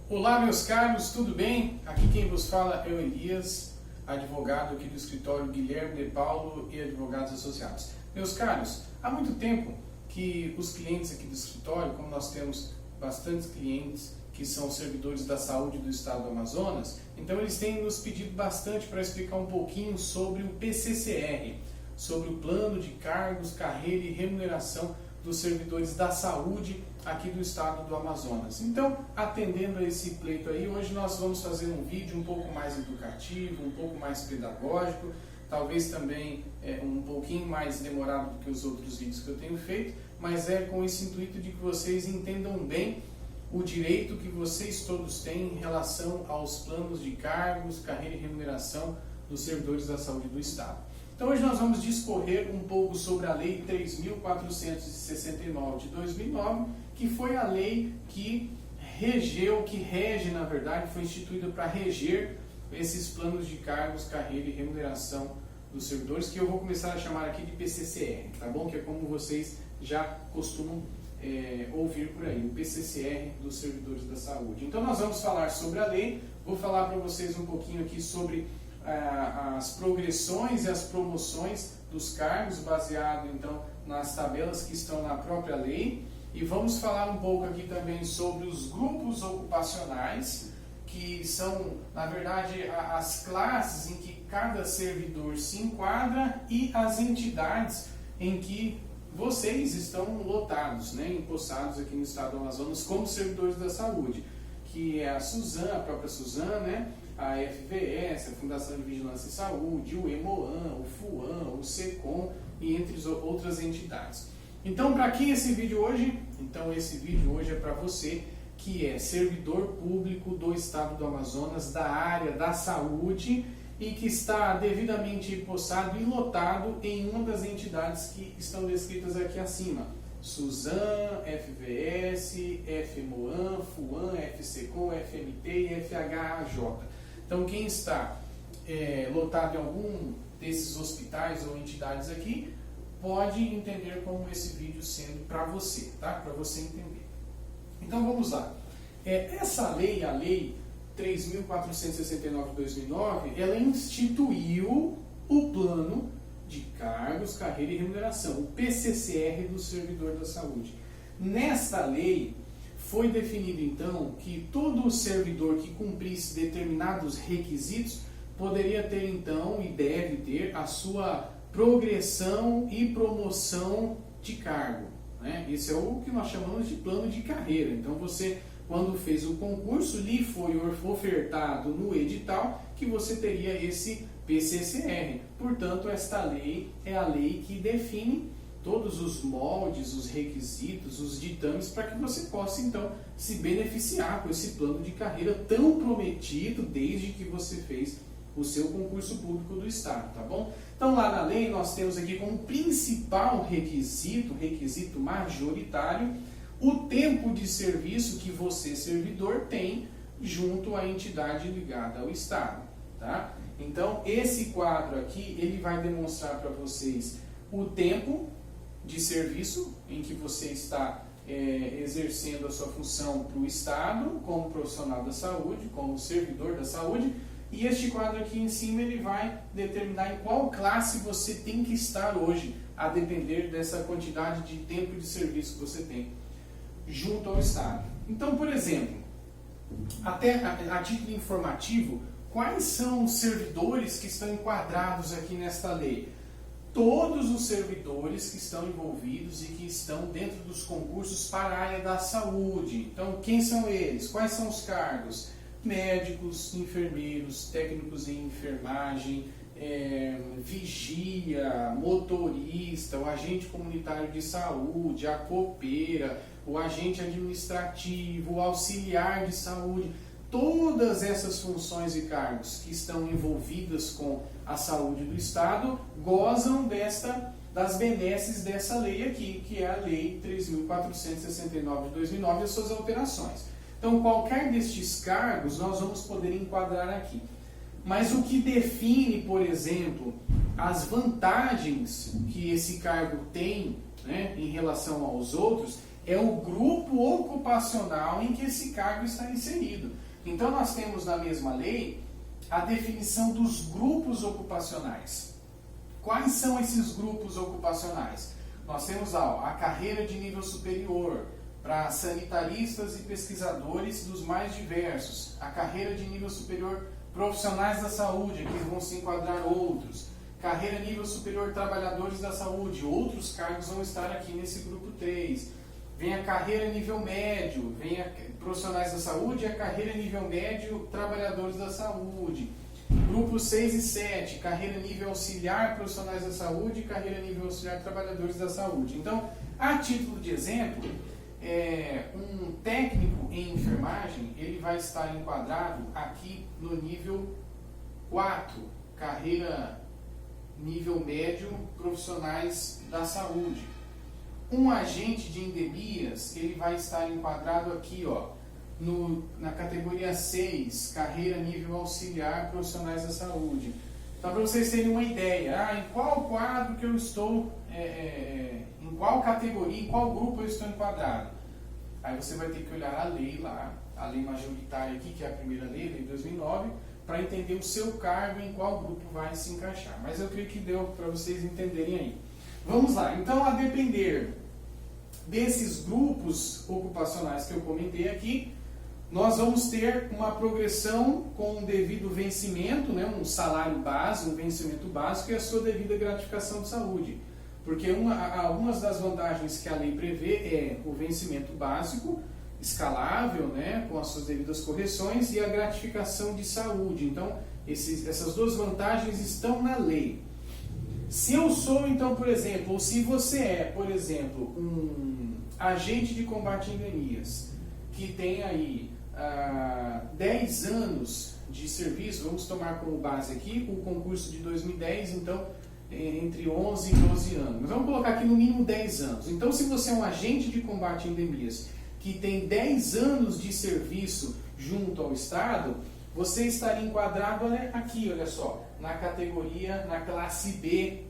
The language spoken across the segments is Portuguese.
Olá, meus caros, tudo bem? Aqui quem vos fala é o Elias, advogado aqui do escritório Guilherme de Paulo e Advogados Associados. Meus caros, há muito tempo que os clientes aqui do escritório, como nós temos bastantes clientes que são servidores da saúde do estado do Amazonas, então eles têm nos pedido bastante para explicar um pouquinho sobre o PCCR, sobre o plano de cargos, carreira e remuneração dos servidores da saúde aqui do estado do Amazonas. Então, atendendo a esse pleito aí, hoje nós vamos fazer um vídeo um pouco mais educativo, um pouco mais pedagógico, talvez também um pouquinho mais demorado do que os outros vídeos que eu tenho feito, mas é com esse intuito de que vocês entendam bem o direito que vocês todos têm em relação aos planos de cargos, carreira e remuneração dos servidores da saúde do estado. Então hoje nós vamos discorrer um pouco sobre a Lei 3.469 de 2009, que foi a lei que rege, na verdade, foi instituída para reger esses planos de cargos, carreira e remuneração dos servidores, que eu vou começar a chamar aqui de PCCR, tá bom? Que é como vocês já costumam ouvir por aí, o PCCR dos servidores da saúde. Então nós vamos falar sobre a lei, vou falar para vocês um pouquinho aqui sobre as progressões e as promoções dos cargos, baseado então nas tabelas que estão na própria lei, e vamos falar um pouco aqui também sobre os grupos ocupacionais, que são, na verdade, as classes em que cada servidor se enquadra e as entidades em que vocês estão lotados, empossados aqui no estado do Amazonas como servidores da saúde, que é a Suzan, a própria Suzan, a FVS, a Fundação de Vigilância em Saúde, o EMOAN, o FUAN, o SECOM e entre outras entidades. Então, para quem esse vídeo hoje? Então, esse vídeo hoje é para você que é servidor público do estado do Amazonas, da área da saúde e que está devidamente empossado e lotado em uma das entidades que estão descritas aqui acima. Suzan, FVS, FMOAN, FUAN, FSECOM, FMT e FHAJ. Então, quem está lotado em algum desses hospitais ou entidades aqui, pode entender como esse vídeo sendo para você, tá? Para você entender. Então, vamos lá. Essa lei, a Lei 3.469 de 2009, ela instituiu o plano de cargos, carreira e remuneração, o PCCR do servidor da saúde. Nesta lei, foi definido então que todo servidor que cumprisse determinados requisitos poderia ter então e deve ter a sua progressão e promoção de cargo. Esse é o que nós chamamos de plano de carreira. Então você, quando fez o concurso, lhe foi ofertado no edital que você teria esse PCCR. Portanto, esta lei é a lei que define todos os moldes, os requisitos, os ditames para que você possa então se beneficiar com esse plano de carreira tão prometido desde que você fez o seu concurso público do estado, tá bom? Então lá na lei nós temos aqui como principal requisito majoritário, o tempo de serviço que você, servidor, tem junto à entidade ligada ao estado, tá? Então esse quadro aqui, ele vai demonstrar para vocês o tempo de serviço em que você está exercendo a sua função para o estado, como profissional da saúde, como servidor da saúde, e este quadro aqui em cima ele vai determinar em qual classe você tem que estar hoje, a depender dessa quantidade de tempo de serviço que você tem junto ao estado. Então, por exemplo, até a título informativo, quais são os servidores que estão enquadrados aqui nesta lei? Todos os servidores que estão envolvidos e que estão dentro dos concursos para a área da saúde. Então, quem são eles? Quais são os cargos? Médicos, enfermeiros, técnicos em enfermagem, vigia, motorista, o agente comunitário de saúde, a copeira, o agente administrativo, o auxiliar de saúde. Todas essas funções e cargos que estão envolvidas com a saúde do estado gozam das benesses dessa lei aqui, que é a Lei 3.469 de 2009 e as suas alterações. Então, qualquer destes cargos nós vamos poder enquadrar aqui. Mas o que define, por exemplo, as vantagens que esse cargo tem em relação aos outros é o grupo ocupacional em que esse cargo está inserido. Então nós temos na mesma lei a definição dos grupos ocupacionais. Quais são esses grupos ocupacionais? Nós temos a carreira de nível superior, para sanitaristas e pesquisadores dos mais diversos. A carreira de nível superior, profissionais da saúde, aqui vão se enquadrar outros. Carreira nível superior, trabalhadores da saúde, outros cargos vão estar aqui nesse grupo 3. Vem a carreira nível médio, vem a profissionais da saúde, a carreira nível médio, trabalhadores da saúde. Grupos 6 e 7, carreira nível auxiliar, profissionais da saúde, carreira nível auxiliar, trabalhadores da saúde. Então, a título de exemplo, um técnico em enfermagem, ele vai estar enquadrado aqui no nível 4, carreira nível médio, profissionais da saúde. Um agente de endemias, ele vai estar enquadrado aqui, na categoria 6, carreira nível auxiliar, profissionais da saúde. Então, para vocês terem uma ideia, em qual quadro que eu estou, em qual categoria, em qual grupo eu estou enquadrado. Aí você vai ter que olhar a lei lá, a lei majoritária aqui, que é a primeira lei, lei de 2009, para entender o seu cargo, em qual grupo vai se encaixar. Mas eu creio que deu para vocês entenderem aí. Vamos lá, então a depender desses grupos ocupacionais que eu comentei aqui, nós vamos ter uma progressão com um devido vencimento, né, um salário base, um vencimento básico e a sua devida gratificação de saúde. Porque algumas das vantagens que a lei prevê é o vencimento básico, escalável, né, com as suas devidas correções, e a gratificação de saúde. Então, essas duas vantagens estão na lei. Se eu sou, então, por exemplo, ou se você é, por exemplo, um agente de combate a endemias, que tem aí 10 anos de serviço, vamos tomar como base aqui o concurso de 2010, então, entre 11 e 12 anos. Mas vamos colocar aqui no mínimo 10 anos. Então, se você é um agente de combate a endemias, que tem 10 anos de serviço junto ao Estado, você estaria enquadrado aqui, olha só, na categoria, na classe B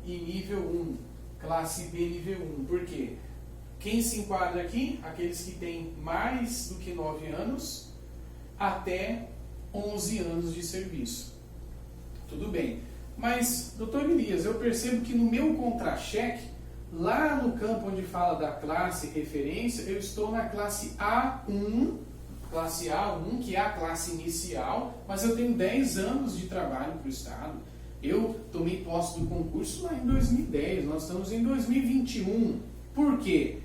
e nível 1. Classe B nível 1. Por quê? Quem se enquadra aqui? Aqueles que têm mais do que 9 anos até 11 anos de serviço. Tudo bem. Mas, doutor Elias, eu percebo que no meu contra-cheque, lá no campo onde fala da classe referência, eu estou na classe A1, que é a classe inicial, mas eu tenho 10 anos de trabalho para o Estado. Eu tomei posse do concurso lá em 2010, nós estamos em 2021. Por quê?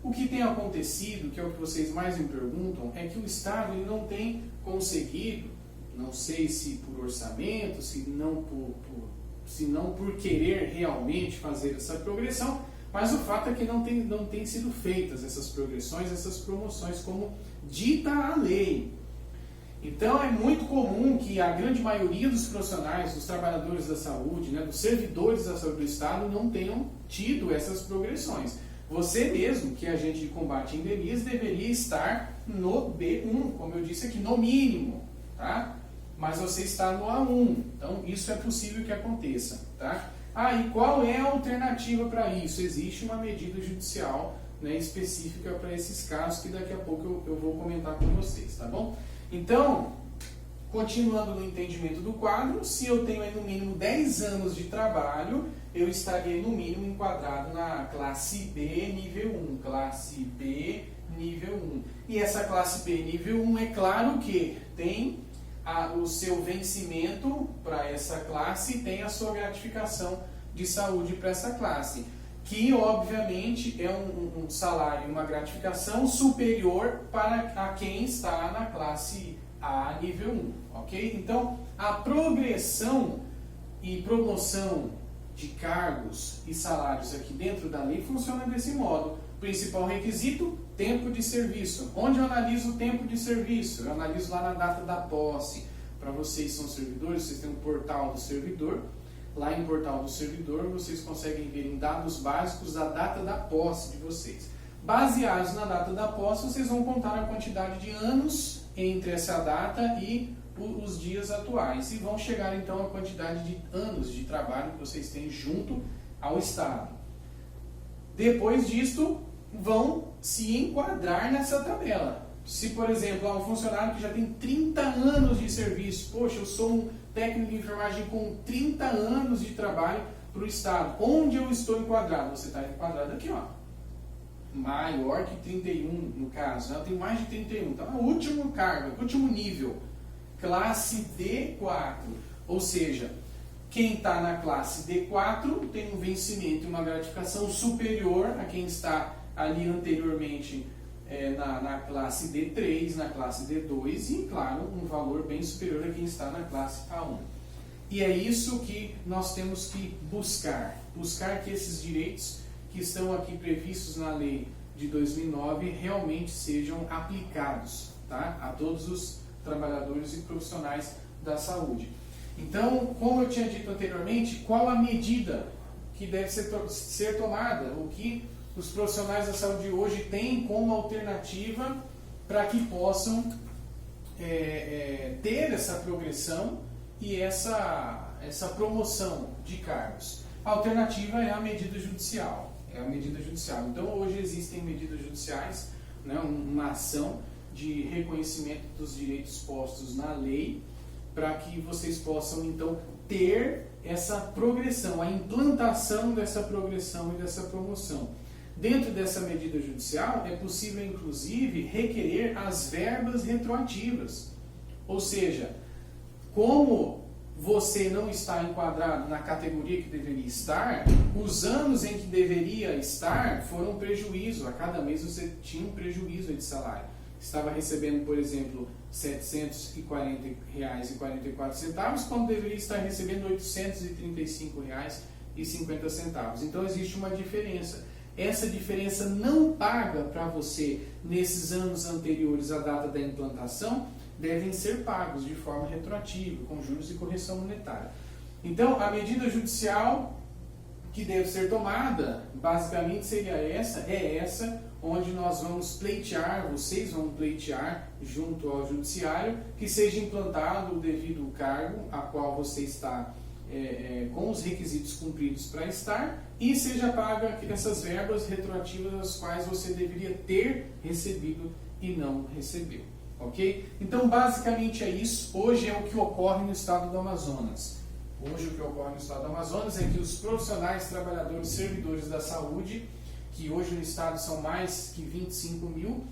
O que tem acontecido, que é o que vocês mais me perguntam, é que o Estado ele não tem conseguido, não sei se por orçamento, se não por querer realmente fazer essa progressão, mas o fato é que não tem sido feitas essas progressões, essas promoções como dita a lei. Então é muito comum que a grande maioria dos profissionais, dos trabalhadores da saúde, né, dos servidores da saúde do Estado não tenham tido essas progressões. Você mesmo, que é agente de combate a endemias, deveria estar no B1, como eu disse aqui, no mínimo, tá? Mas você está no A1, então isso é possível que aconteça, tá? E qual é a alternativa para isso? Existe uma medida judicial, né, específica para esses casos, que daqui a pouco eu vou comentar com vocês, tá bom? Então, continuando no entendimento do quadro, se eu tenho aí no mínimo 10 anos de trabalho, eu estaria no mínimo enquadrado na classe B nível 1, classe B nível 1. E essa classe B nível 1, é claro que tem o seu vencimento para essa classe, tem a sua gratificação de saúde para essa classe, que obviamente é um salário, uma gratificação superior para a quem está na classe A nível 1, ok? Então, a progressão e promoção de cargos e salários aqui dentro da lei funciona desse modo. Principal requisito, tempo de serviço. Onde eu analiso o tempo de serviço? Eu analiso lá na data da posse. Para vocês que são servidores, vocês têm um portal do servidor. Lá em portal do servidor, vocês conseguem ver em dados básicos a data da posse de vocês. Baseados na data da posse, vocês vão contar a quantidade de anos entre essa data e os dias atuais. E vão chegar então à quantidade de anos de trabalho que vocês têm junto ao Estado. Depois disto, vão se enquadrar nessa tabela. Se, por exemplo, há um funcionário que já tem 30 anos de serviço, poxa, eu sou um técnico de enfermagem com 30 anos de trabalho para o Estado, onde eu estou enquadrado? Você está enquadrado aqui, ó, maior que 31 no caso, né? Eu tenho mais de 31, então é o último cargo, último nível, classe D4, ou seja, quem está na classe D4 tem um vencimento e uma gratificação superior a quem está ali anteriormente na classe D3, na classe D2 e, claro, um valor bem superior a quem está na classe A1. E é isso que nós temos que buscar que esses direitos que estão aqui previstos na lei de 2009 realmente sejam aplicados, tá? A todos os trabalhadores e profissionais da saúde. Então, como eu tinha dito anteriormente, qual a medida que deve ser tomada? O que os profissionais da saúde hoje têm como alternativa para que possam ter essa progressão e essa promoção de cargos? A alternativa é a medida judicial. Então, hoje existem medidas judiciais, né, uma ação de reconhecimento dos direitos postos na lei, para que vocês possam, então, ter essa progressão, a implantação dessa progressão e dessa promoção. Dentro dessa medida judicial, é possível, inclusive, requerer as verbas retroativas. Ou seja, como você não está enquadrado na categoria que deveria estar, os anos em que deveria estar foram um prejuízo. A cada mês você tinha um prejuízo de salário. Estava recebendo, por exemplo, R$ 740,44, quando deveria estar recebendo R$ 835,50. Então existe uma diferença. Essa diferença não paga para você nesses anos anteriores à data da implantação, devem ser pagos de forma retroativa, com juros e correção monetária. Então, a medida judicial que deve ser tomada, basicamente seria essa, onde nós vamos pleitear, vocês vão pleitear junto ao judiciário, que seja implantado o devido cargo a qual você está com os requisitos cumpridos para estar, e seja paga essas verbas retroativas as quais você deveria ter recebido e não recebeu. Ok? Então, basicamente é isso. Hoje é o que ocorre no estado do Amazonas. Hoje o que ocorre no estado do Amazonas é que os profissionais, trabalhadores, servidores da saúde, que hoje no estado são mais que 25 mil,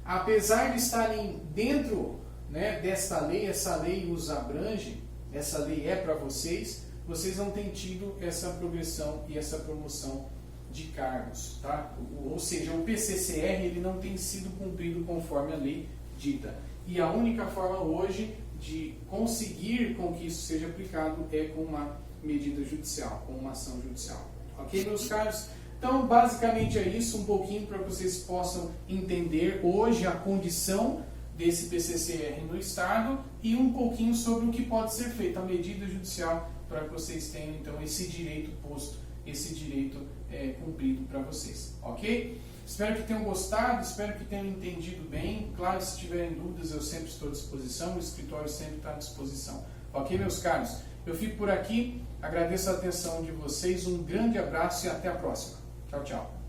apesar de estarem dentro, né, desta lei, essa lei os abrange, essa lei é para vocês não têm tido essa progressão e essa promoção de cargos, tá? Ou seja, o PCCR ele não tem sido cumprido conforme a lei dita. E a única forma hoje de conseguir com que isso seja aplicado é com uma medida judicial, com uma ação judicial. Ok, meus caros? Então, basicamente é isso, um pouquinho para que vocês possam entender hoje a condição desse PCCR no Estado e um pouquinho sobre o que pode ser feito, a medida judicial, para que vocês tenham, então, esse direito posto, esse direito cumprido para vocês. Ok? Espero que tenham gostado, espero que tenham entendido bem. Claro, se tiverem dúvidas, eu sempre estou à disposição, o escritório sempre está à disposição. Ok, meus caros? Eu fico por aqui, agradeço a atenção de vocês, um grande abraço e até a próxima. Tchau, tchau.